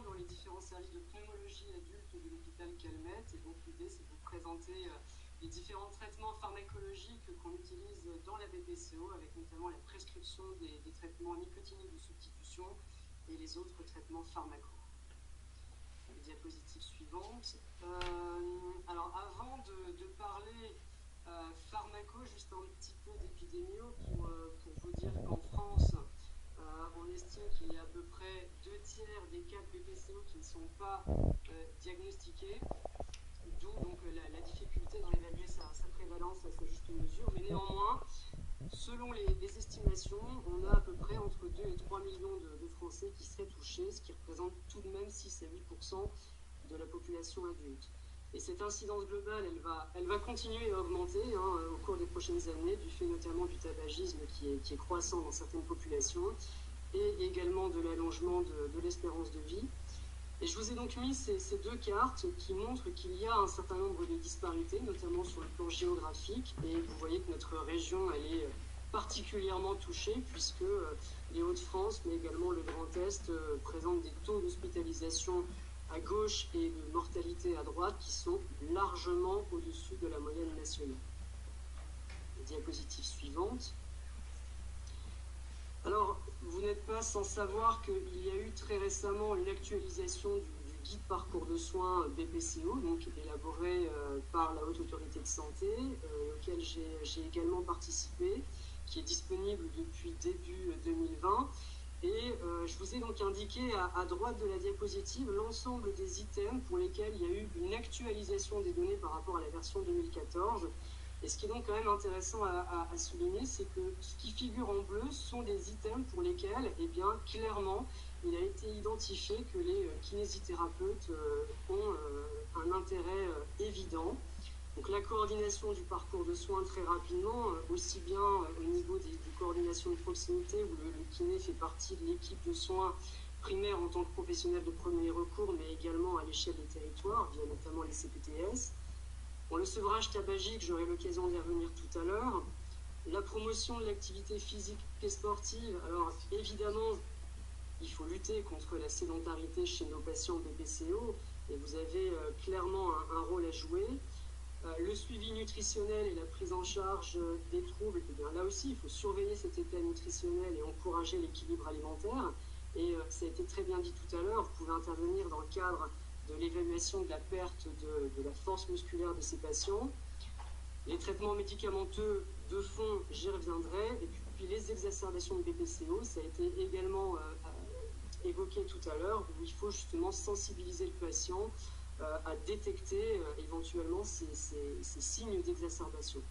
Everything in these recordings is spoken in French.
dans les différents services de pneumologie adulte de l'hôpital Calmette. Et donc l'idée, c'est de vous présenter les différents traitements pharmacologiques qu'on utilise dans la BPCO, avec notamment la prescription des traitements nicotiniques de substitution et les autres traitements pharmacaux. Les diapositives suivantes. Alors avant de parler pharmaco, juste un petit peu d'épidémio pour vous dire qu'en France, on estime qu'il y a à peu près 2/3 des cas de BPCO qui ne sont pas diagnostiqués, d'où donc la difficulté dans évaluer sa prévalence à sa juste mesure. Mais néanmoins, selon les estimations, on a à peu près entre 2 et 3 millions de Français qui seraient touchés, ce qui représente tout de même 6 à 8% de la population adulte. Et cette incidence globale, elle va continuer à augmenter au cours des prochaines années, du fait notamment du tabagisme qui est croissant dans certaines populations, et également de l'allongement de l'espérance de vie. Et je vous ai donc mis ces deux cartes qui montrent qu'il y a un certain nombre de disparités, notamment sur le plan géographique. Et vous voyez que notre région, elle est particulièrement touchée, puisque les Hauts-de-France, mais également le Grand Est, présentent des taux d'hospitalisation à gauche et de mortalité à droite qui sont largement au-dessus de la moyenne nationale. Diapositive suivante. Alors, vous n'êtes pas sans savoir qu'il y a eu très récemment une actualisation du guide parcours de soins BPCO, donc élaboré par la Haute Autorité de Santé, auquel j'ai également participé, qui est disponible depuis début 2020. Et je vous ai donc indiqué à droite de la diapositive l'ensemble des items pour lesquels il y a eu une actualisation des données par rapport à la version 2014. Et ce qui est donc quand même intéressant à souligner, c'est que ce qui figure en bleu sont des items pour lesquels, eh bien, clairement, il a été identifié que les kinésithérapeutes ont un intérêt évident. Donc la coordination du parcours de soins très rapidement, aussi bien au niveau des coordinations de proximité où le kiné fait partie de l'équipe de soins primaire en tant que professionnel de premier recours, mais également à l'échelle des territoires, via notamment les CPTS. Bon, le sevrage tabagique, j'aurai l'occasion d'y revenir tout à l'heure. La promotion de l'activité physique et sportive, alors évidemment, il faut lutter contre la sédentarité chez nos patients BPCO, et vous avez clairement un rôle à jouer. Le suivi nutritionnel et la prise en charge des troubles, eh bien, là aussi, il faut surveiller cet état nutritionnel et encourager l'équilibre alimentaire. Et ça a été très bien dit tout à l'heure, vous pouvez intervenir dans le cadre de l'évaluation de la perte de la force musculaire de ces patients. Les traitements médicamenteux de fond, j'y reviendrai. Et puis les exacerbations de BPCO, ça a été également évoqué tout à l'heure, où il faut justement sensibiliser le patient à détecter éventuellement ces signes d'exacerbation.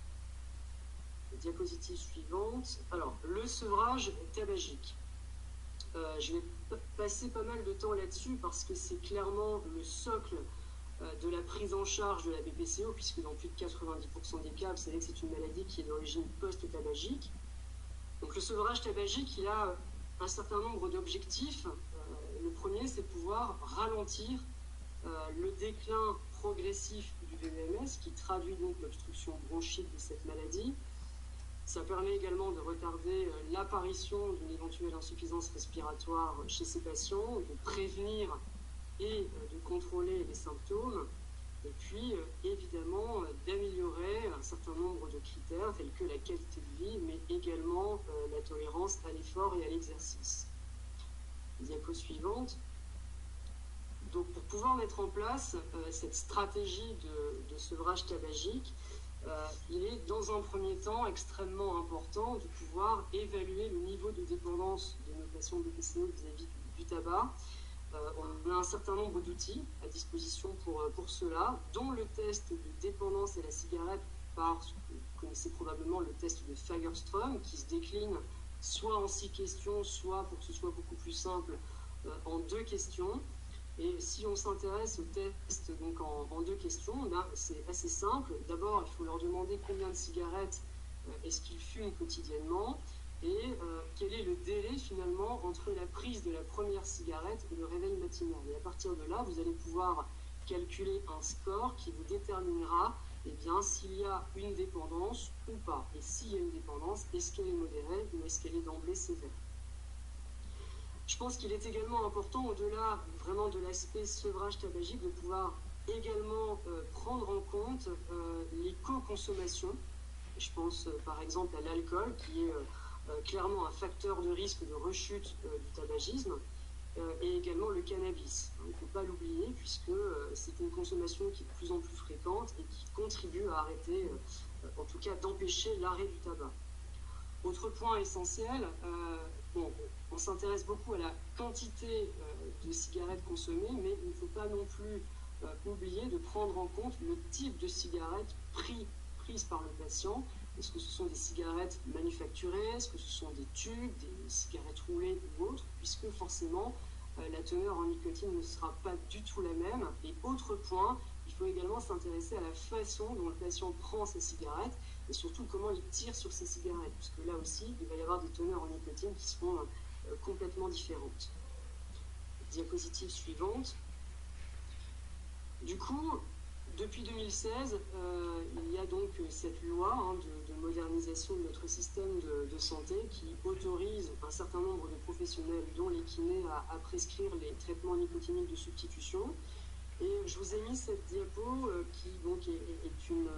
Diapositive suivante. Alors, le sevrage tabagique. Je vais passer pas mal de temps là-dessus parce que c'est clairement le socle de la prise en charge de la BPCO, puisque dans plus de 90% des cas, vous savez que c'est une maladie qui est d'origine post-tabagique. Donc le sevrage tabagique, il a un certain nombre d'objectifs. Le premier, c'est de pouvoir ralentir le déclin progressif du VMS, qui traduit donc l'obstruction bronchique de cette maladie. Ça permet également de retarder l'apparition d'une éventuelle insuffisance respiratoire chez ces patients, de prévenir et de contrôler les symptômes, et puis évidemment d'améliorer un certain nombre de critères tels que la qualité de vie, mais également la tolérance à l'effort et à l'exercice. Diapo suivante. Donc pour pouvoir mettre en place cette stratégie de sevrage tabagique, il est dans un premier temps extrêmement important de pouvoir évaluer le niveau de dépendance de nos patients BPCO vis-à-vis du tabac. On a un certain nombre d'outils à disposition pour cela, dont le test de dépendance à la cigarette par, vous connaissez probablement le test de Fagerström, qui se décline soit en 6 questions, soit, pour que ce soit beaucoup plus simple, en 2 questions. Et si on s'intéresse au test donc en 2 questions, c'est assez simple. D'abord, il faut leur demander combien de cigarettes est-ce qu'ils fument quotidiennement et quel est le délai finalement entre la prise de la première cigarette et le réveil matinal. Et à partir de là, vous allez pouvoir calculer un score qui vous déterminera s'il y a une dépendance ou pas. Et s'il y a une dépendance, est-ce qu'elle est modérée ou est-ce qu'elle est d'emblée sévère? Je pense qu'il est également important, au-delà vraiment de l'aspect sevrage tabagique, de pouvoir également prendre en compte l'éco-consommation. Je pense par exemple à l'alcool, qui est clairement un facteur de risque de rechute du tabagisme, et également le cannabis. Il ne faut pas l'oublier, puisque c'est une consommation qui est de plus en plus fréquente et qui contribue à arrêter, en tout cas d'empêcher l'arrêt du tabac. Autre point essentiel, on s'intéresse beaucoup à la quantité de cigarettes consommées, mais il ne faut pas non plus oublier de prendre en compte le type de cigarette prise par le patient. Est-ce que ce sont des cigarettes manufacturées? Est-ce que ce sont des tubes, des cigarettes roulées ou autres? Puisque forcément, la teneur en nicotine ne sera pas du tout la même. Et autre point, il faut également s'intéresser à la façon dont le patient prend ses cigarettes et surtout comment il tire sur ses cigarettes. Puisque là aussi, il va y avoir des teneurs en nicotine qui seront complètement différentes. Diapositive suivante. Du coup, depuis 2016, il y a donc cette loi de modernisation de notre système de santé qui autorise un certain nombre de professionnels, dont les kinés, à prescrire les traitements nicotiniques de substitution. Et je vous ai mis cette diapo qui donc est une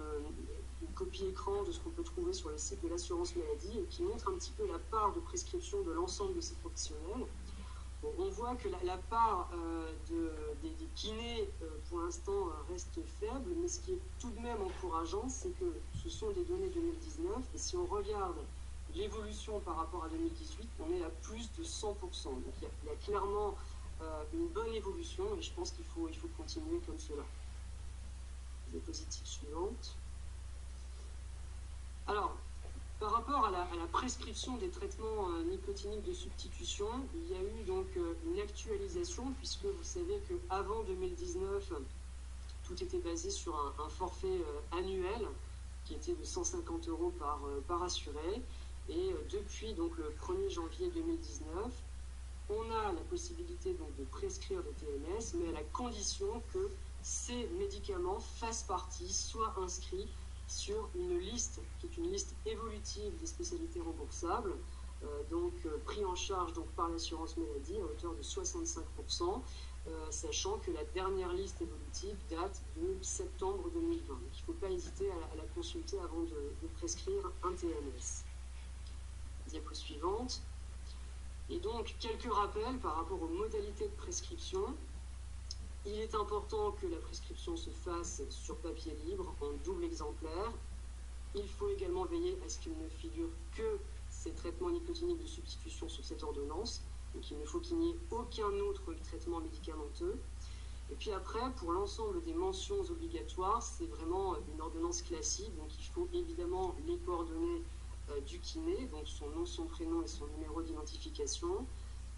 copie écran de ce qu'on peut trouver sur le site de l'assurance maladie et qui montre un petit peu la part de prescription de l'ensemble de ces professionnels. Bon, on voit que la part des kinés, pour l'instant, reste faible, mais ce qui est tout de même encourageant, c'est que ce sont des données 2019, et si on regarde l'évolution par rapport à 2018, on est à plus de 100%. Donc il y a clairement une bonne évolution, et je pense qu'il faut continuer comme cela. Diapositive suivante. Alors, par rapport à la prescription des traitements nicotiniques de substitution, il y a eu donc une actualisation, puisque vous savez qu'avant 2019, tout était basé sur un forfait annuel qui était de 150 € par assuré. Et depuis donc, le 1er janvier 2019, on a la possibilité donc, de prescrire des TNS, mais à la condition que ces médicaments fassent partie, soient inscrits sur une liste qui est une liste évolutive des spécialités remboursables, pris en charge donc, par l'assurance maladie à hauteur de 65%, sachant que la dernière liste évolutive date de septembre 2020. Donc il ne faut pas hésiter à la consulter avant de prescrire un TNS. Diapo suivante. Et donc, quelques rappels par rapport aux modalités de prescription. Il est important que la prescription se fasse sur papier libre, en double exemplaire. Il faut également veiller à ce qu'il ne figure que ces traitements nicotiniques de substitution sur cette ordonnance. Donc il ne faut qu'il n'y ait aucun autre traitement médicamenteux. Et puis après, pour l'ensemble des mentions obligatoires, c'est vraiment une ordonnance classique. Donc il faut évidemment les coordonnées du kiné, donc son nom, son prénom et son numéro d'identification.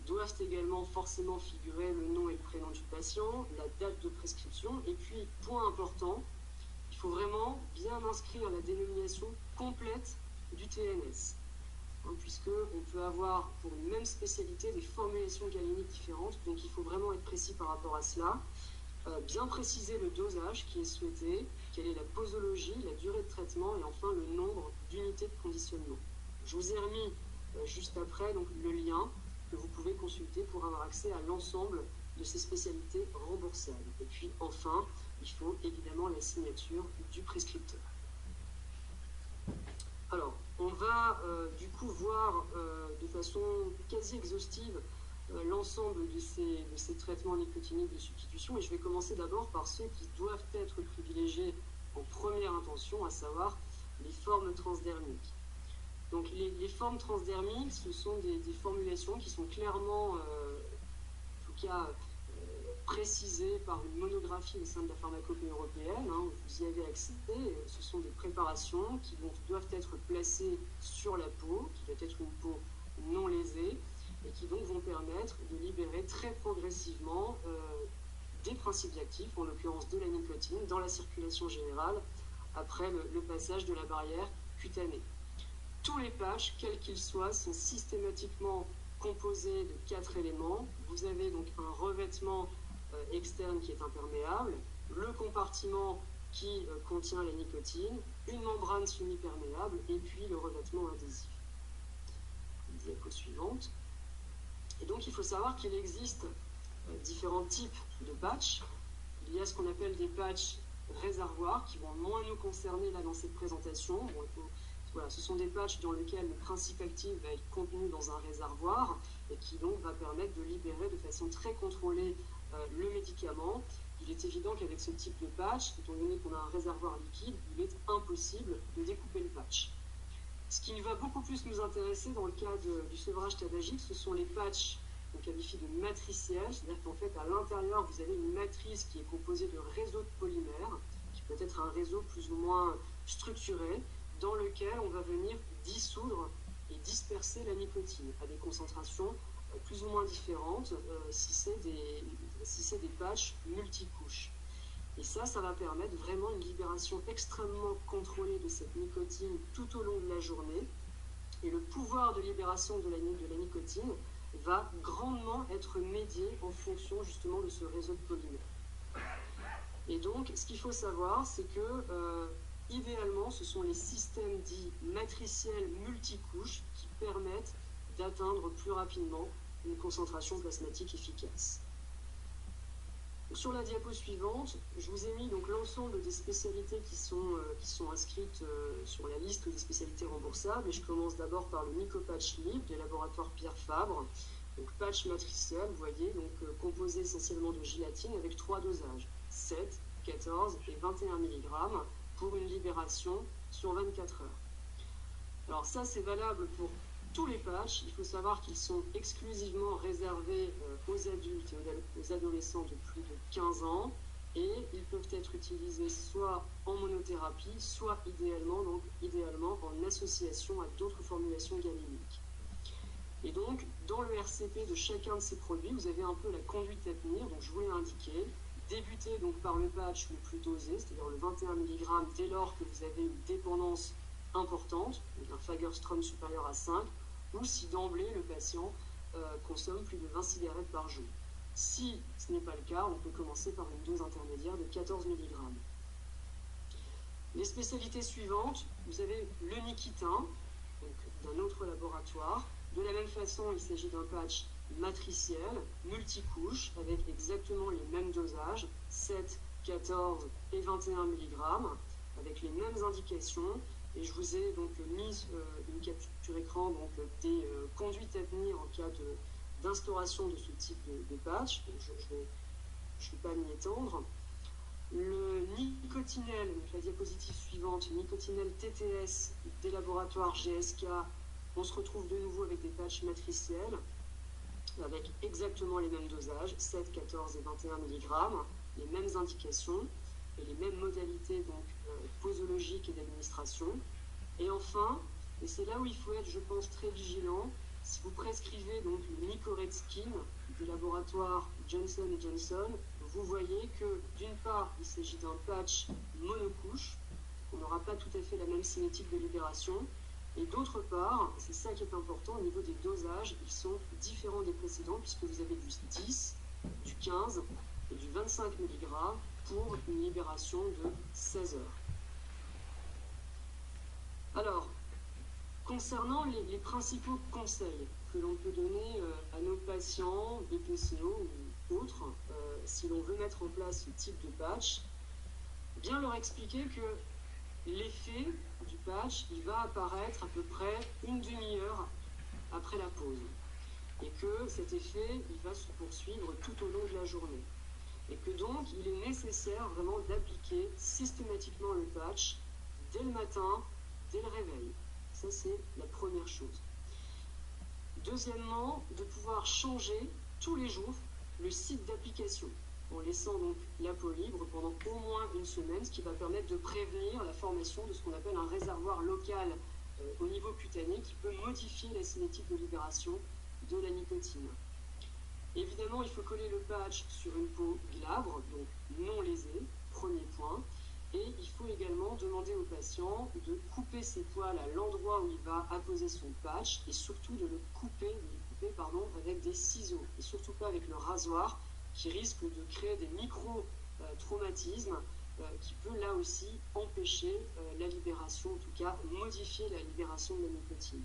Doivent également forcément figurer le nom et le prénom du patient, la date de prescription, et puis, point important, il faut vraiment bien inscrire la dénomination complète du TNS, puisqu'on peut avoir pour une même spécialité des formulations galéniques différentes, donc il faut vraiment être précis par rapport à cela, bien préciser le dosage qui est souhaité, quelle est la posologie, la durée de traitement, et enfin le nombre d'unités de conditionnement. Je vous ai remis juste après donc, le lien que vous pouvez consulter pour avoir accès à l'ensemble de ces spécialités remboursables. Et puis enfin, il faut évidemment la signature du prescripteur. Alors, on va du coup voir de façon quasi exhaustive l'ensemble de ces traitements nicotiniques de substitution, et je vais commencer d'abord par ceux qui doivent être privilégiés en première intention, à savoir les formes transdermiques. Donc les formes transdermiques, ce sont des formulations qui sont clairement, en tout cas, précisées par une monographie au sein de la pharmacopée européenne. Vous y avez accès. Ce sont des préparations qui doivent être placées sur la peau, qui doit être une peau non lésée, et qui donc vont permettre de libérer très progressivement des principes actifs, en l'occurrence de la nicotine, dans la circulation générale, après le passage de la barrière cutanée. Tous les patchs, quels qu'ils soient, sont systématiquement composés de 4 éléments. Vous avez donc un revêtement externe qui est imperméable, le compartiment qui contient la nicotine, une membrane semi-perméable et puis le revêtement adhésif. Diapo suivante. Et donc il faut savoir qu'il existe différents types de patchs. Il y a ce qu'on appelle des patchs réservoirs qui vont moins nous concerner là dans cette présentation. Bon, voilà, ce sont des patchs dans lesquels le principe actif va être contenu dans un réservoir et qui donc va permettre de libérer de façon très contrôlée le médicament. Il est évident qu'avec ce type de patch, étant donné qu'on a un réservoir liquide, il est impossible de découper le patch. Ce qui va beaucoup plus nous intéresser dans le cas du sevrage tabagique, ce sont les patchs qu'on qualifie de matriciels, c'est-à-dire qu'en fait à l'intérieur vous avez une matrice qui est composée de réseaux de polymères, qui peut être un réseau plus ou moins structuré, dans lequel on va venir dissoudre et disperser la nicotine à des concentrations plus ou moins différentes si c'est des patchs multicouches. Et ça va permettre vraiment une libération extrêmement contrôlée de cette nicotine tout au long de la journée. Et le pouvoir de libération de la nicotine va grandement être médié en fonction justement de ce réseau de polymères. Et donc, ce qu'il faut savoir, c'est que idéalement, ce sont les systèmes dits matriciels multicouches qui permettent d'atteindre plus rapidement une concentration plasmatique efficace. Sur la diapo suivante, je vous ai mis donc l'ensemble des spécialités qui sont inscrites sur la liste des spécialités remboursables. Et je commence d'abord par le Nicopatch Libre des laboratoires Pierre Fabre. Donc patch matriciel, vous voyez, donc composé essentiellement de gélatine avec 3 dosages, 7, 14 et 21 mg pour une libération sur 24 heures. Alors ça, c'est valable pour tous les patchs. Il faut savoir qu'ils sont exclusivement réservés aux adultes et aux adolescents de plus de 15 ans et ils peuvent être utilisés soit en monothérapie, soit idéalement en association à d'autres formulations galéniques. Et donc, dans le RCP de chacun de ces produits, vous avez un peu la conduite à tenir, donc je vous l'ai indiqué. Débuter donc par le patch le plus dosé, c'est-à-dire le 21 mg dès lors que vous avez une dépendance importante, donc un Fagerstrom supérieur à 5, ou si d'emblée le patient consomme plus de 20 cigarettes par jour. Si ce n'est pas le cas, on peut commencer par une dose intermédiaire de 14 mg. Les spécialités suivantes, vous avez le Nikitin, d'un autre laboratoire. De la même façon, il s'agit d'un patch matriciel, multicouche, avec exactement les mêmes dosages, 7, 14 et 21 mg, avec les mêmes indications. Et je vous ai donc mis une capture écran donc, des conduites à tenir en cas d'instauration de ce type de patch. Donc, je ne vais pas m'y étendre. Le nicotinel, donc la diapositive suivante, nicotinel TTS des laboratoires GSK, on se retrouve de nouveau avec des patchs matriciels, avec exactement les mêmes dosages, 7, 14 et 21 mg, les mêmes indications et les mêmes modalités donc, posologiques et d'administration. Et enfin, et c'est là où il faut être, je pense, très vigilant, si vous prescrivez donc le Nicorette du laboratoire Johnson & Johnson, vous voyez que d'une part, il s'agit d'un patch monocouche, on n'aura pas tout à fait la même cinétique de libération, et d'autre part, c'est ça qui est important, au niveau des dosages, ils sont différents des précédents, puisque vous avez du 10, du 15 et du 25 mg pour une libération de 16 heures. Alors, concernant les principaux conseils que l'on peut donner à nos patients, BPCO ou autres, si l'on veut mettre en place ce type de patch, bien leur expliquer que l'effet du patch, il va apparaître à peu près une demi-heure après la pause. Et que cet effet, il va se poursuivre tout au long de la journée. Et que donc, il est nécessaire vraiment d'appliquer systématiquement le patch dès le matin, dès le réveil. Ça, c'est la première chose. Deuxièmement, de pouvoir changer tous les jours le site d'application, en laissant donc la peau libre pendant au moins une semaine, ce qui va permettre de prévenir la formation de ce qu'on appelle un réservoir local au niveau cutané qui peut modifier la cinétique de libération de la nicotine. Évidemment, il faut coller le patch sur une peau glabre, donc non lésée, premier point. Et il faut également demander au patient de couper ses poils à l'endroit où il va apposer son patch et surtout de le couper avec des ciseaux et surtout pas avec le rasoir qui risque de créer des micro-traumatismes qui peut là aussi empêcher la libération, en tout cas modifier la libération de la nicotine.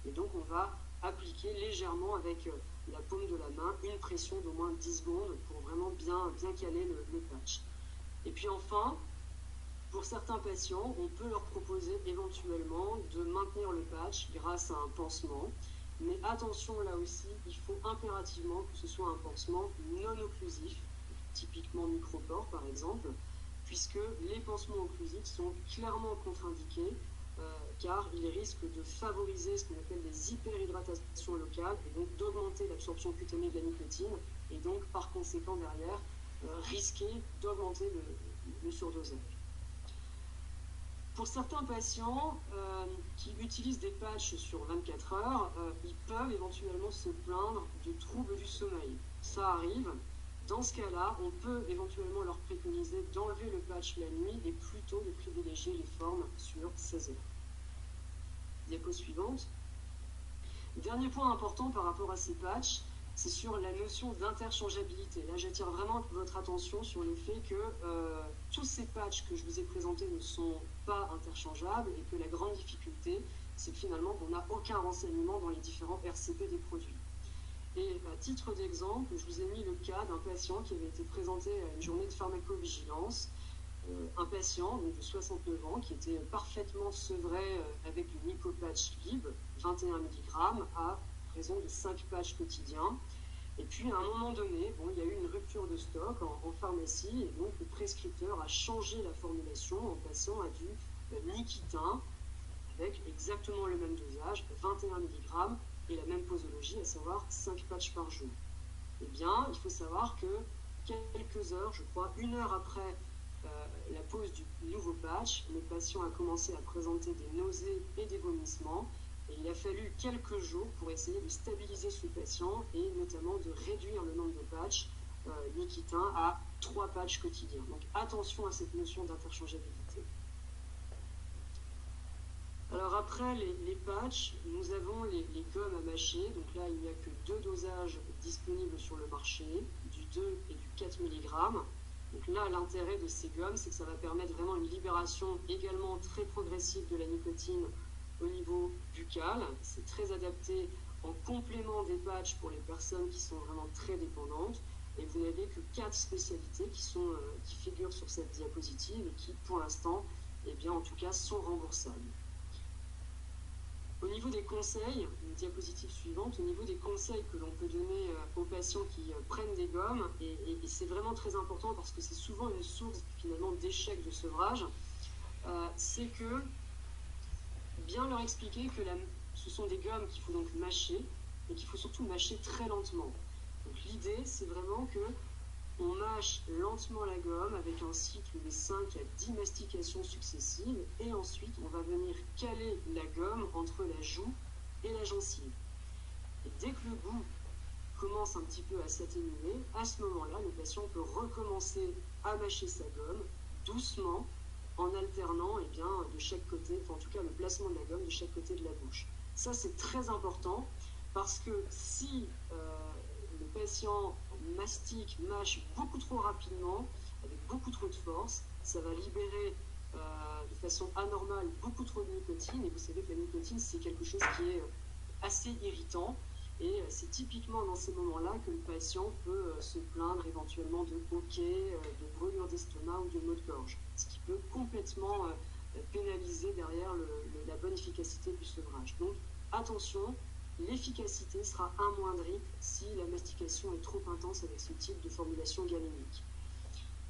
Et donc on va appliquer légèrement avec la paume de la main, une pression d'au moins 10 secondes pour vraiment bien caler le patch. Et puis enfin, pour certains patients, on peut leur proposer éventuellement de maintenir le patch grâce à un pansement. Mais attention, là aussi, il faut impérativement que ce soit un pansement non occlusif, typiquement micropore par exemple, puisque les pansements occlusifs sont clairement contre-indiqués car ils risquent de favoriser ce qu'on appelle des hyperhydratations locales et donc d'augmenter l'absorption cutanée de la nicotine et donc par conséquent derrière risquer d'augmenter le surdosage. Pour certains patients qui utilisent des patchs sur 24 heures, ils peuvent éventuellement se plaindre de troubles du sommeil. Ça arrive. Dans ce cas-là, on peut éventuellement leur préconiser d'enlever le patch la nuit et plutôt de privilégier les formes sur 16 heures. Diapo suivante. Dernier point important par rapport à ces patchs, c'est sur la notion d'interchangeabilité. Là, j'attire vraiment votre attention sur le fait que tous ces patchs que je vous ai présentés ne sont pas interchangeables et que la grande difficulté, c'est que finalement, on n'a aucun renseignement dans les différents RCP des produits. Et à titre d'exemple, je vous ai mis le cas d'un patient qui avait été présenté à une journée de pharmacovigilance, un patient donc de 69 ans qui était parfaitement sevré avec du Nicopatch Lib, 21 mg, à raison de 5 patchs quotidiens. Et puis à un moment donné, il y a eu une rupture de stock en pharmacie et donc le prescripteur a changé la formulation en passant à du Nikitin avec exactement le même dosage, 21 mg, et la même posologie, à savoir 5 patchs par jour. Eh bien, il faut savoir que quelques heures, je crois, 1 heure après la pose du nouveau patch, le patient a commencé à présenter des nausées et des vomissements. Et il a fallu quelques jours pour essayer de stabiliser ce patient et notamment de réduire le nombre de patchs Nikitin à 3 patchs quotidiens. Donc attention à cette notion d'interchangeabilité. Alors après les patchs, nous avons les gommes à mâcher. Donc là, il n'y a que 2 dosages disponibles sur le marché, du 2 et du 4 mg. Donc là, l'intérêt de ces gommes, c'est que ça va permettre vraiment une libération également très progressive de la nicotine au niveau buccal. C'est très adapté en complément des patchs pour les personnes qui sont vraiment très dépendantes. Et vous n'avez que 4 spécialités qui figurent sur cette diapositive et qui, pour l'instant, eh bien, en tout cas, sont remboursables. Au niveau des conseils, une diapositive suivante, au niveau des conseils que l'on peut donner aux patients qui prennent des gommes, et c'est vraiment très important parce que c'est souvent une source finalement d'échec de sevrage, c'est que bien leur expliquer que ce sont des gommes qu'il faut donc mâcher, et qu'il faut surtout mâcher très lentement. Donc l'idée, c'est vraiment que on mâche lentement la gomme avec un cycle de 5 à 10 mastications successives et ensuite on va venir caler la gomme entre la joue et la gencive. Et dès que le goût commence un petit peu à s'atténuer, à ce moment-là, le patient peut recommencer à mâcher sa gomme doucement en alternant de chaque côté, enfin en tout cas le placement de la gomme de chaque côté de la bouche. Ça c'est très important parce que si le patient mastique, mâche beaucoup trop rapidement, avec beaucoup trop de force, ça va libérer de façon anormale beaucoup trop de nicotine. Et vous savez que la nicotine, c'est quelque chose qui est assez irritant. Et c'est typiquement dans ces moments-là que le patient peut se plaindre éventuellement de hoquets, de brûlures d'estomac ou de maux de gorge. Ce qui peut complètement pénaliser derrière la bonne efficacité du sevrage. Donc attention, l'efficacité sera amoindrie si la mastication est trop intense avec ce type de formulation galénique.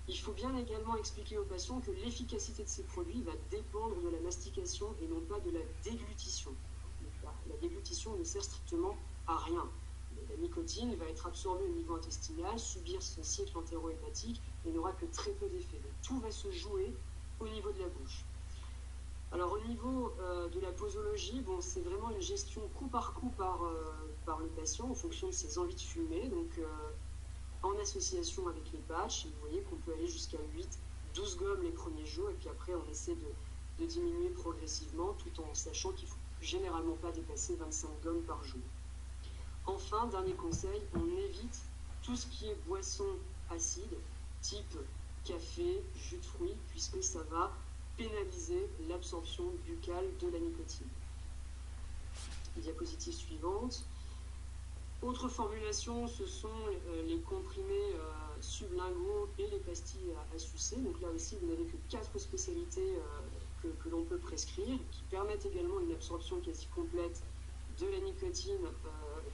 Il faut bien également expliquer aux patients que l'efficacité de ces produits va dépendre de la mastication et non pas de la déglutition. La déglutition ne sert strictement à rien. La nicotine va être absorbée au niveau intestinal, subir son cycle entérohépatique et n'aura que très peu d'effet. Donc tout va se jouer au niveau de la bouche. Alors au niveau de la posologie, c'est vraiment une gestion coup par le patient en fonction de ses envies de fumer, donc en association avec les patchs. Vous voyez qu'on peut aller jusqu'à 8-12 gommes les premiers jours et puis après on essaie de diminuer progressivement tout en sachant qu'il ne faut généralement pas dépasser 25 gommes par jour. Enfin, dernier conseil, on évite tout ce qui est boisson acide, type café, jus de fruits, puisque ça va pénaliser l'absorption buccale de la nicotine. Diapositive suivante. Autre formulation, ce sont les comprimés sublinguaux et les pastilles à sucer. Donc là aussi, vous n'avez que 4 spécialités que l'on peut prescrire, qui permettent également une absorption quasi complète de la nicotine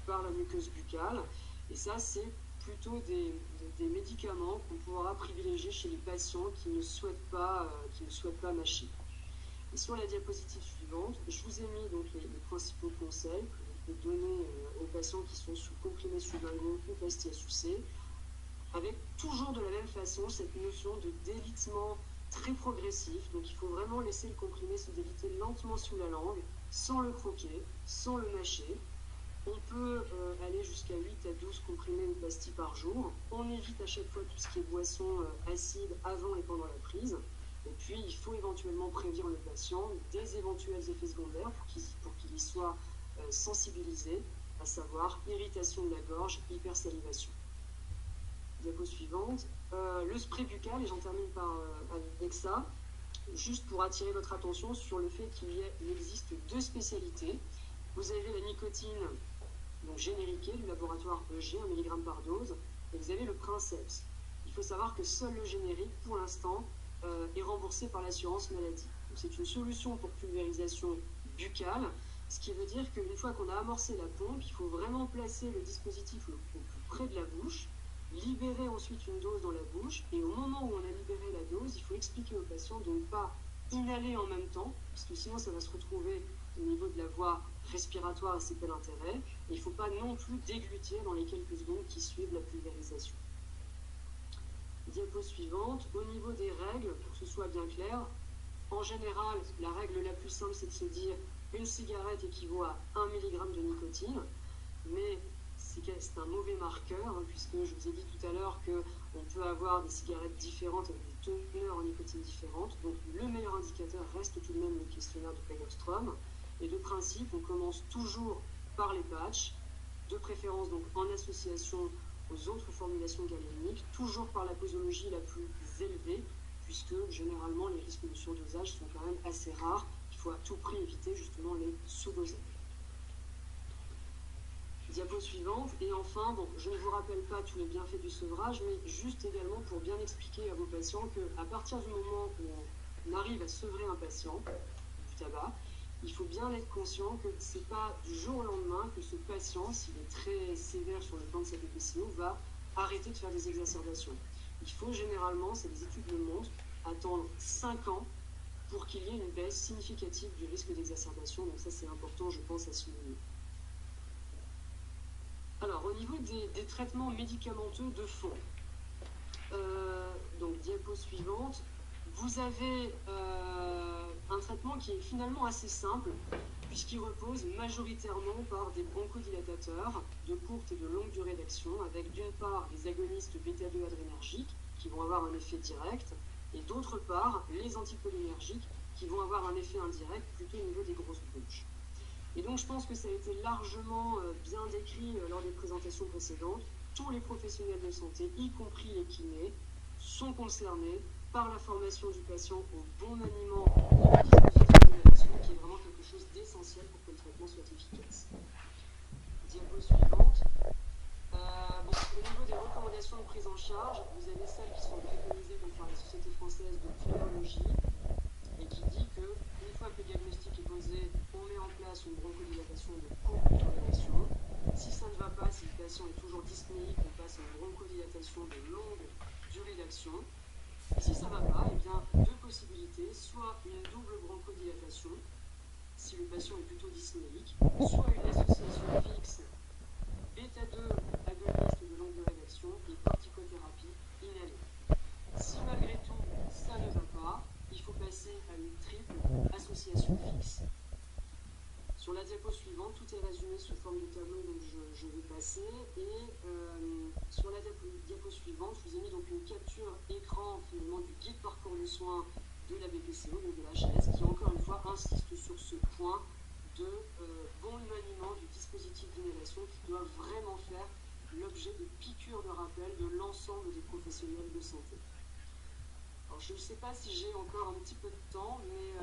par la muqueuse buccale. Et ça, c'est plutôt des médicaments qu'on pourra privilégier chez les patients qui ne souhaitent pas mâcher. Et sur la diapositive suivante, je vous ai mis donc les principaux conseils que vous pouvez donner aux patients qui sont sous comprimés sublinguaux ou pastilles à sucer, avec toujours de la même façon cette notion de délitement très progressif. Donc il faut vraiment laisser le comprimé se déliter lentement sous la langue, sans le croquer, sans le mâcher. On peut aller jusqu'à 8 à 12 comprimés ou pastilles par jour. On évite à chaque fois tout ce qui est boisson acide avant et pendant la prise. Et puis, il faut éventuellement prévenir le patient des éventuels effets secondaires pour qu'il y soit sensibilisé, à savoir irritation de la gorge, hypersalivation. Diapo suivante. Le spray buccal, et j'en termine avec ça, juste pour attirer votre attention sur le fait qu'il existe 2 spécialités. Vous avez la nicotine donc génériquée du laboratoire EG, 1 mg par dose, et vous avez le Princeps. Il faut savoir que seul le générique, pour l'instant, est remboursé par l'assurance maladie. C'est une solution pour pulvérisation buccale, ce qui veut dire qu'une fois qu'on a amorcé la pompe, il faut vraiment placer le dispositif au plus près de la bouche, libérer ensuite une dose dans la bouche, et au moment où on a libéré la dose, il faut expliquer au patient de ne pas inhaler en même temps, parce que sinon ça va se retrouver au niveau de la voie respiratoire et c'est pas l'intérêt. Et il ne faut pas non plus déglutir dans les quelques secondes qui suivent la pulvérisation. Diapo suivante. Au niveau des règles, pour que ce soit bien clair, en général, la règle la plus simple, c'est de se dire une cigarette équivaut à 1 mg de nicotine, mais c'est un mauvais marqueur, hein, puisque je vous ai dit tout à l'heure qu'on peut avoir des cigarettes différentes avec des teneurs en nicotine différentes. Donc le meilleur indicateur reste tout de même le questionnaire de Pegostrom. Et de principe, on commence toujours par les patchs, de préférence donc en association aux autres formulations galéniques, toujours par la posologie la plus élevée, puisque généralement les risques de surdosage sont quand même assez rares. Il faut à tout prix éviter justement les sous-dosages. Diapo suivante. Et enfin, bon, je ne vous rappelle pas tous les bienfaits du sevrage, mais juste également pour bien expliquer à vos patients qu'à partir du moment où on arrive à sevrer un patient du tabac, il faut bien être conscient que ce n'est pas du jour au lendemain que ce patient, s'il est très sévère sur le plan de sa BPCO, va arrêter de faire des exacerbations. Il faut généralement, c'est les études le montrent, attendre 5 ans pour qu'il y ait une baisse significative du risque d'exacerbation. Donc ça, c'est important, je pense, à souligner. Alors, au niveau des traitements médicamenteux de fond, donc diapo suivante, vous avez un traitement qui est finalement assez simple, puisqu'il repose majoritairement par des bronchodilatateurs de courte et de longue durée d'action, avec d'une part les agonistes bêta-2 adrénergiques, qui vont avoir un effet direct, et d'autre part les anticholinergiques, qui vont avoir un effet indirect plutôt au niveau des grosses bronches. Et donc je pense que ça a été largement bien décrit lors des présentations précédentes. Tous les professionnels de santé, y compris les kinés, sont concernés par la formation du patient au bon maniement du dispositif d'inhalation, qui est vraiment quelque chose d'essentiel pour que le traitement soit efficace. Diapo suivante. Au niveau des recommandations de prise en charge, vous avez celles qui sont préconisées par la Société française de pneumologie, et qui dit qu'une fois que le diagnostic est posé, on met en place une bronchodilatation de courte durée d'action. Si ça ne va pas, si le patient est toujours dyspnéique, on passe à une bronchodilatation de longue durée d'action. Et si ça ne va pas, eh bien, 2 possibilités, soit une double bronchodilatation, si le patient est plutôt dyspnéique, soit une association fixe bêta-2 agoniste de longue durée d'action et corticothérapie inhalée. Si malgré tout, ça ne va pas, il faut passer à une triple association fixe. Sur la diapo suivante, tout est résumé sous forme de tableau, donc je vais passer. Et sur la diapo suivante, je vous ai mis donc une capture écran finalement du guide parcours de soins de la BPCO, donc de la HLS, qui encore une fois insiste sur ce point de bon maniement du dispositif d'inhalation qui doit vraiment faire l'objet de piqûres de rappel de l'ensemble des professionnels de santé. Alors, je ne sais pas si j'ai encore un petit peu de temps, mais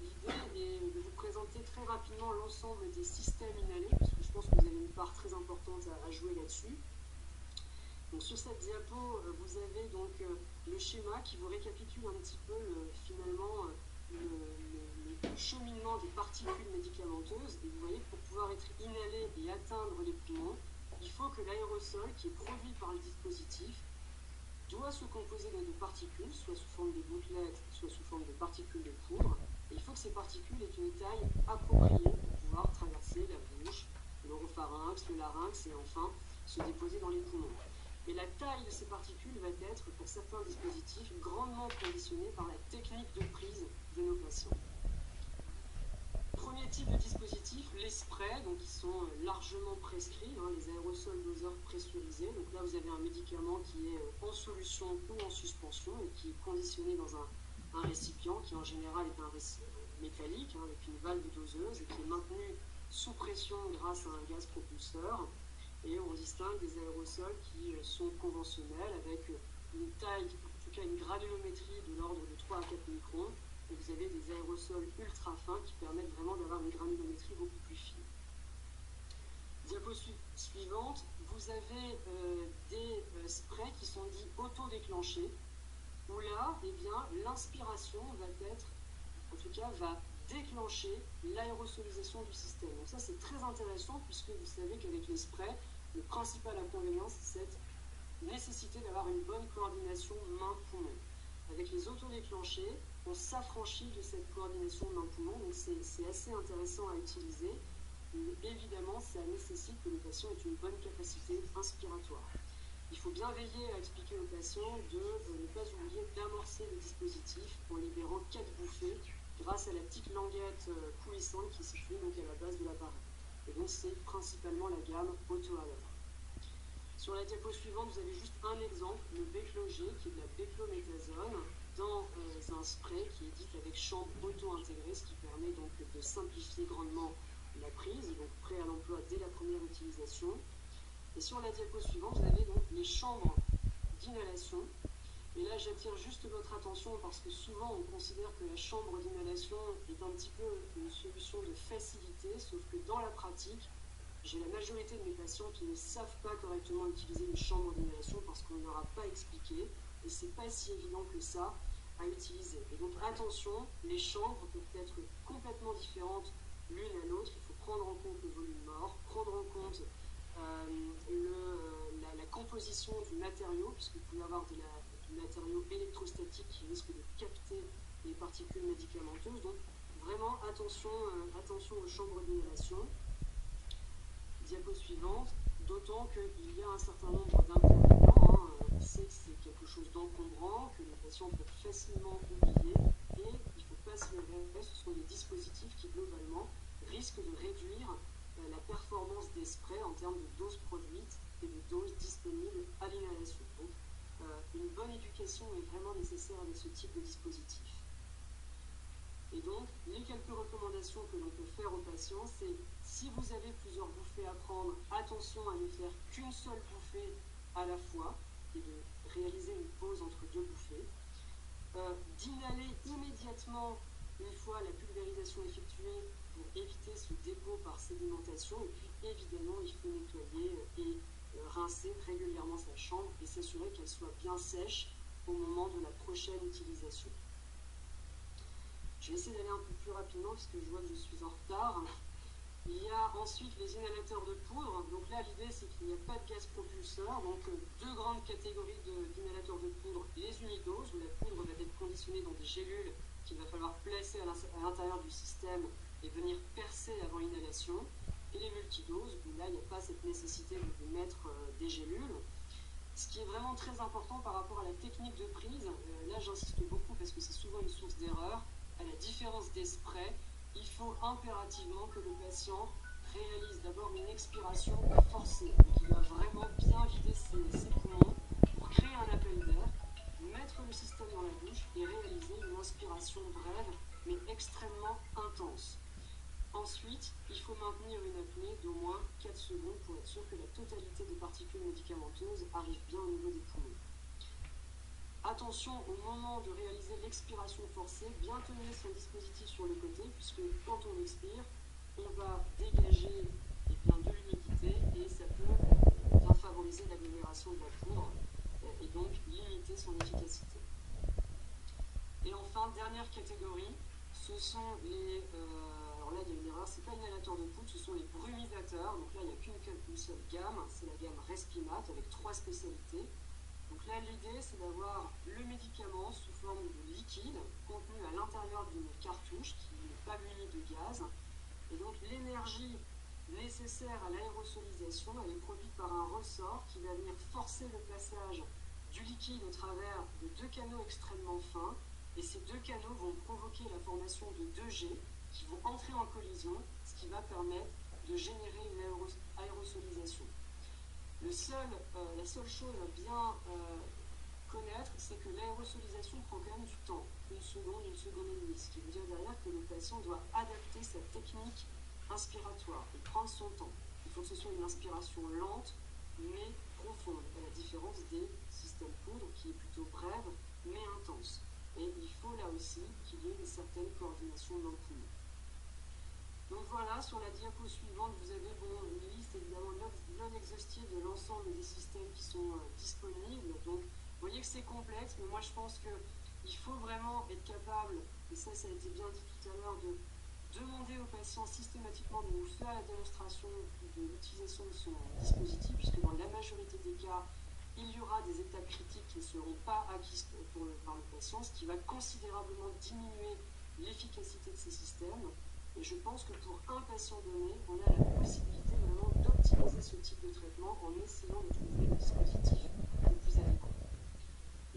l'idée est de vous présenter très rapidement l'ensemble des systèmes inhalés, parce que je pense que vous avez une part très importante à jouer là-dessus. Donc sur cette diapo, vous avez donc le schéma qui vous récapitule un petit peu finalement le cheminement des particules médicamenteuses. Et vous voyez que pour pouvoir être inhalé et atteindre les poumons, il faut que l'aérosol qui est produit par le dispositif doit se composer de particules, soit sous forme de gouttelettes, soit sous forme de particules de poudre. Et il faut que ces particules aient une taille appropriée pour pouvoir traverser la bouche, l'oropharynx, le larynx et enfin se déposer dans les poumons. Et la taille de ces particules va être, pour certains dispositifs, grandement conditionnée par la technique de prise de nos patients. Premier type de dispositif, les sprays, donc qui sont largement prescrits, les aérosols doseurs pressurisés. Donc là, vous avez un médicament qui est en solution ou en suspension et qui est conditionné dans un récipient qui en général est un récipient métallique avec une valve doseuse et qui est maintenu sous pression grâce à un gaz propulseur. Et on distingue des aérosols qui sont conventionnels avec une taille, en tout cas une granulométrie de l'ordre de 3 à 4 microns. Et vous avez des aérosols ultra fins qui permettent vraiment d'avoir une granulométrie beaucoup plus fine. Diapo suivante, vous avez des sprays qui sont dits auto-déclenchés, où là, eh bien, l'inspiration va être, en tout cas, va déclencher l'aérosolisation du système. Donc ça, c'est très intéressant puisque vous savez qu'avec les sprays, le principal inconvénient, c'est cette nécessité d'avoir une bonne coordination main-poumon. Avec les autodéclenchés, on s'affranchit de cette coordination main-poumon, donc c'est assez intéressant à utiliser. Mais évidemment, ça nécessite que le patient ait une bonne capacité inspiratoire. Il faut bien veiller à expliquer au patient de ne pas oublier d'amorcer le dispositif en libérant 4 bouffées grâce à la petite languette coulissante qui est située donc à la base de l'appareil. Et donc c'est principalement la gamme auto-alerte. Sur la diapo suivante, vous avez juste un exemple, le Beclogé, qui est de la beclométhasone, dans un spray qui est dit avec chambre auto-intégrée, ce qui permet donc de simplifier grandement la prise, donc prêt à l'emploi dès la première utilisation. Et sur la diapo suivante, vous avez donc les chambres d'inhalation. Et là, j'attire juste votre attention parce que souvent, on considère que la chambre d'inhalation est un petit peu une solution de facilité, sauf que dans la pratique, j'ai la majorité de mes patients qui ne savent pas correctement utiliser une chambre d'inhalation parce qu'on ne leur a pas expliqué et c'est pas si évident que ça à utiliser. Et donc attention, les chambres peuvent être complètement différentes l'une à l'autre. Il faut prendre en compte le volume mort, prendre en compte la composition du matériau, puisque vous pouvez avoir du matériau électrostatique qui risque de capter les particules médicamenteuses. Donc vraiment attention aux chambres d'inhalation. Diapo suivante, d'autant qu'il y a un certain nombre d'inconvénients. On sait que c'est quelque chose d'encombrant, que les patients peuvent facilement oublier, et il ne faut pas se leurrer, ce sont des dispositifs qui globalement risquent de réduire la performance des sprays en termes de doses produites et de doses disponibles à l'inhalation. Donc une bonne éducation est vraiment nécessaire avec ce type de dispositif. Et donc, les quelques recommandations que l'on peut faire aux patients, c'est si vous avez plusieurs bouffées à prendre, attention à ne faire qu'une seule bouffée à la fois et de réaliser une pause entre 2 bouffées. D'inhaler immédiatement une fois la pulvérisation effectuée pour éviter ce dépôt par sédimentation. Et puis, évidemment, il faut nettoyer et rincer régulièrement sa chambre et s'assurer qu'elle soit bien sèche au moment de la prochaine utilisation. Je vais essayer d'aller un peu plus rapidement parce que je vois que je suis en retard. Il y a ensuite les inhalateurs de poudre. Donc là, l'idée, c'est qu'il n'y a pas de gaz propulseur. Donc 2 grandes catégories d'inhalateurs de poudre. Les unidoses, où la poudre va être conditionnée dans des gélules qu'il va falloir placer à l'intérieur du système et venir percer avant inhalation. Et les multidoses, où là, il n'y a pas cette nécessité de mettre des gélules. Ce qui est vraiment très important par rapport à la technique de prise, là j'insiste beaucoup parce que c'est souvent une source d'erreur. À la différence des sprays, il faut impérativement que le patient réalise d'abord une expiration forcée. Donc il doit vraiment bien vider ses poumons pour créer un appel d'air, mettre le système dans la bouche et réaliser une inspiration brève mais extrêmement intense. Ensuite, il faut maintenir une apnée d'au moins 4 secondes pour être sûr que la totalité des particules médicamenteuses arrive bien au niveau des poumons. attention au moment de réaliser l'expiration forcée, bien tenir son dispositif sur le côté, puisque quand on expire, on va dégager de l'humidité et ça peut bien favoriser l'agglomération de la poudre et donc limiter son efficacité. Et enfin, dernière catégorie, ce sont les... alors là, il y a une erreur, c'est pas inhalateur de poudre, ce sont les brumisateurs. Donc là, il n'y a qu'une seule gamme, c'est la gamme Respimat avec 3 spécialités. Donc là, l'idée, c'est d'avoir le médicament sous forme de liquide contenu à l'intérieur d'une cartouche qui n'est pas munie de gaz. Et donc l'énergie nécessaire à l'aérosolisation, elle est produite par un ressort qui va venir forcer le passage du liquide au travers de 2 canaux extrêmement fins. Et ces 2 canaux vont provoquer la formation de 2 jets qui vont entrer en collision, ce qui va permettre de générer une aérosolisation. La seule chose à bien connaître, c'est que l'aérosolisation prend quand même du temps, une seconde et demie, ce qui veut dire derrière que le patient doit adapter sa technique inspiratoire et prendre son temps. Il faut que ce soit une inspiration lente, mais profonde, à la différence des systèmes poudre, qui est plutôt brève, mais intense. Et il faut là aussi qu'il y ait une certaine coordination dans le poumon. Donc voilà, sur la diapo suivante, vous avez une liste évidemment non exhaustive de l'ensemble des systèmes qui sont disponibles. Donc vous voyez que c'est complexe, mais moi je pense qu'il faut vraiment être capable, et ça a été bien dit tout à l'heure, de demander au patient systématiquement de nous faire la démonstration de l'utilisation de son dispositif, puisque dans la majorité des cas, il y aura des étapes critiques qui ne seront pas acquises par le patient, ce qui va considérablement diminuer l'efficacité de ces systèmes. Et je pense que pour un patient donné, on a la possibilité vraiment d'optimiser ce type de traitement en essayant de trouver le dispositif le plus adéquat.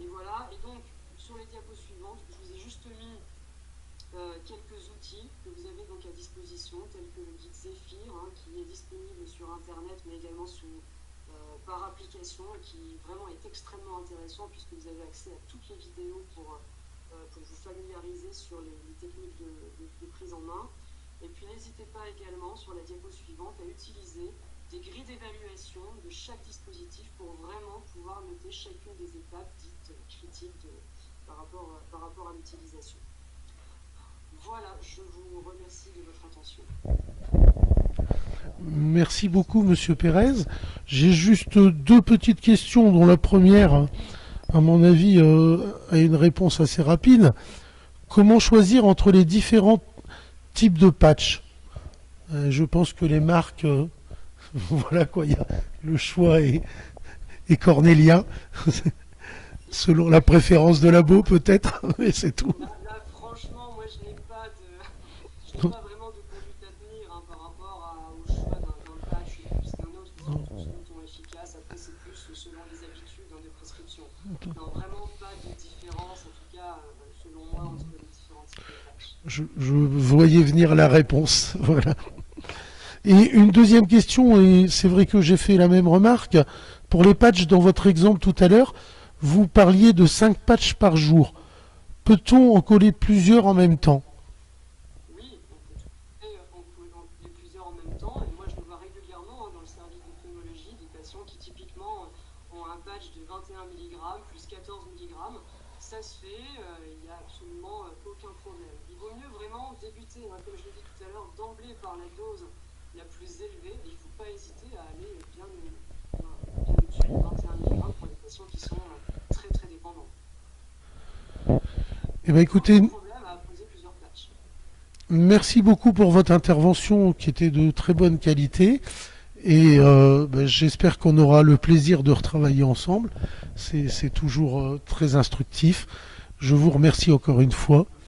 Et voilà, et donc sur les diapos suivantes, je vous ai juste mis quelques outils que vous avez donc à disposition, tels que le guide Zephyr, qui est disponible sur Internet, mais également par application, et qui vraiment est extrêmement intéressant, puisque vous avez accès à toutes les vidéos pour vous familiariser sur les techniques de prise en main. Et puis n'hésitez pas également, sur la diapo suivante, à utiliser des grilles d'évaluation de chaque dispositif pour vraiment pouvoir noter chacune des étapes dites critiques par rapport à l'utilisation. Voilà, je vous remercie de votre attention. Merci beaucoup, Monsieur Pérez. J'ai juste 2 petites questions, dont la première, à mon avis, a une réponse assez rapide. Comment choisir entre les différents types de patchs? Je pense que les marques, voilà quoi, le choix est cornélien, selon la préférence de labo peut-être, mais c'est tout. Là, franchement, moi je n'ai pas vraiment de conduite à tenir par rapport au choix d'un patch plus qu'un autre. Tous sont efficaces. Après, c'est plus selon les habitudes des prescriptions. Non, vraiment pas de différence, en tout cas, selon moi, entre les différents types de patchs. Je voyais venir la réponse. Voilà. Et une deuxième question, et c'est vrai que j'ai fait la même remarque, pour les patchs dans votre exemple tout à l'heure, vous parliez de 5 patchs par jour. Peut-on en coller plusieurs en même temps? Oui, on peut en coller plusieurs en même temps, et moi je le vois régulièrement dans le service de pneumologie, des patients qui typiquement ont un patch de 21 mg plus 14 mg. Ça se fait, il n'y a absolument aucun problème. Il vaut mieux vraiment débuter, comme je l'ai dit tout à l'heure, d'emblée par la dose la plus élevée. Il ne faut pas hésiter à aller bien au-dessus de 21 mg pour les patients qui sont très très dépendants. Eh bien, écoutez, Problème à poser plusieurs patchs. merci beaucoup pour votre intervention qui était de très bonne qualité. Et j'espère qu'on aura le plaisir de retravailler ensemble. C'est toujours très instructif. Je vous remercie encore une fois.